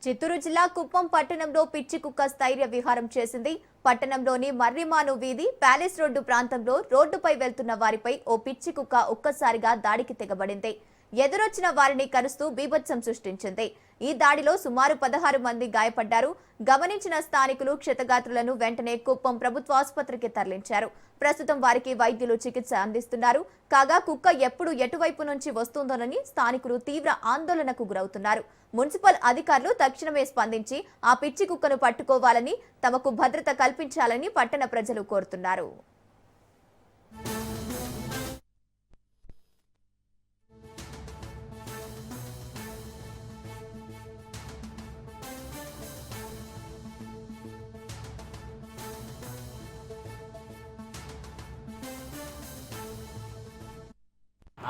చిత్తూరు జిల్లా కుప్పం పట్టణంలో పిచ్చి కుక్క స్థైర్య విహారం చేసింది. పట్టణంలోని మర్రిమాను వీధి ప్యాలెస్ రోడ్డు ప్రాంతంలో రోడ్డుపై వెళ్తున్న వారిపై ఓ పిచ్చి కుక్క ఒక్కసారిగా దాడికి తెగబడింది. ఎదురొచ్చిన వారిని కరుస్తూ బీభత్సం సృష్టించింది. ఈ దాడిలో సుమారు 16 మంది గాయపడ్డారు. గమనించిన స్థానికులు క్షతగాత్రులను వెంటనే కుప్పం ప్రభుత్వ ఆసుపత్రికి తరలించారు. ప్రస్తుతం వారికి వైద్యులు చికిత్స అందిస్తున్నారు. కాగా కుక్క ఎప్పుడు ఎటువైపు నుంచి వస్తుందోనని స్థానికులు తీవ్ర ఆందోళనకు గురవుతున్నారు. మున్సిపల్ అధికారులు తక్షణమే స్పందించి ఆ పిచ్చి కుక్కను పట్టుకోవాలని, తమకు భద్రత కల్పించాలని పట్టణ ప్రజలు కోరుతున్నారు.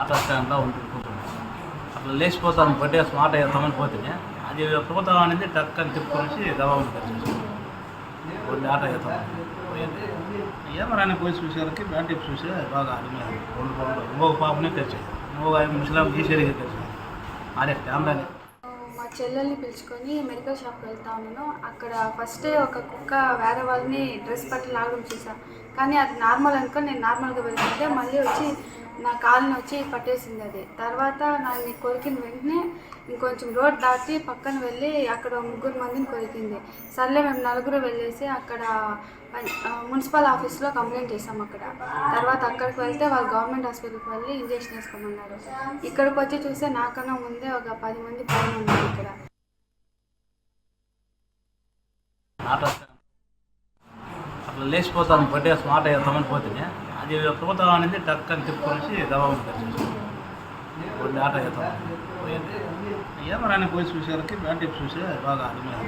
ఆటో స్టాండ్లో ఉంటుంది కూర్చొని అట్లా లేచిపోతాను బట్టే స్మార్ట్ అవుతామని పోతే అది ప్రభుత్వం అనేది టక్కని తిప్పుకొని దవాబులు కలిసి ఆటో అవుతాం పోయింది. ఏమరాని పోయి చూసేసరికి బ్యాన్ టిప్ చూసి బాగా అడిగినారు. ఇంకొక పాపనే తెచ్చాయి, ఇంకొక ముస్లాం ఈశ్వరికి తెచ్చాయి. అదే ఫ్యామిలీ మా చెల్లెల్ని పిలుచుకొని మెడికల్ షాప్కి వెళ్తా ఉన్నాను. అక్కడ ఫస్టే ఒక కుక్క వేరే వాళ్ళని డ్రెస్ పట్టి లాగడం చూసాను. కానీ అది నార్మల్ అనుకొని నేను నార్మల్గా వెళ్తుంటే మళ్ళీ వచ్చి నా కాలుని వచ్చి పట్టేసింది. అది తర్వాత నన్ను కొరికిన వెంటనే ఇంకొంచెం రోడ్ దాటి పక్కన వెళ్ళి అక్కడ 3 మందిని కొరికింది. సర్లే మేము 4 వెళ్ళేసి అక్కడ మున్సిపల్ ఆఫీస్లో కంప్లైంట్ చేసాం. అక్కడ తర్వాత అక్కడికి వెళ్తే వాళ్ళు గవర్నమెంట్ హాస్పిటల్కి వెళ్ళి ఇంజెక్షన్ వేసుకోమన్నారు. ఇక్కడికి వచ్చి చూస్తే నాకన్నా ముందే ఒక 10 మంది పైన ఉన్నారు. ఇక్కడ అట్లా లేచిపోతాను బట్టే స్మార్ట్ అవుతామని పోతే అది ప్రభుత్వం అనేది టక్కని తిప్పుకొని దవాబులు కలిసి ఆటో అవుతాం పోయింది. ఏమరాని పోయి చూసేసరికి బ్యాన్ టిప్ చూసి బాగా అడిగినారు.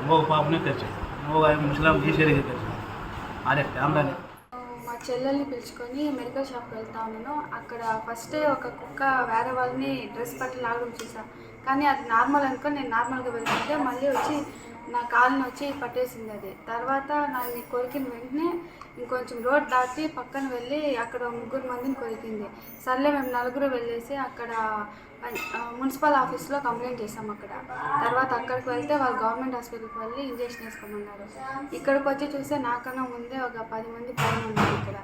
ఇంకొక పాపనే తెచ్చాయి, ఇంకొక ముస్లాం ఈశ్వరికి తెచ్చాయి. అదే ఫ్యామిలీ మా చెల్లెల్ని పిలుచుకొని మెడికల్ షాప్కి వెళ్తా ఉన్నాను. అక్కడ ఫస్టే ఒక కుక్క వేరే వాళ్ళని డ్రెస్ పట్టి లాగడం చూసాను. కానీ అది నార్మల్ అనుకొని నేను నార్మల్గా వెళ్తుంటే మళ్ళీ వచ్చి నా కాలుని వచ్చి పట్టేసింది. అది తర్వాత నన్ను కొరికిన వెంటనే ఇంకొంచెం రోడ్ దాటి పక్కన వెళ్ళి అక్కడ 3 మందిని కొరికింది. సర్లే మేము 4 వెళ్ళేసి అక్కడ మున్సిపల్ ఆఫీస్లో కంప్లైంట్ చేసాం. అక్కడ తర్వాత అక్కడికి వెళ్తే వాళ్ళు గవర్నమెంట్ హాస్పిటల్కి వెళ్ళి ఇంజెక్షన్ వేసుకోమన్నారు. ఇక్కడికి వచ్చి చూస్తే నాకన్నా ముందే ఒక 10 మంది పైన ఉన్నారు. ఇక్కడ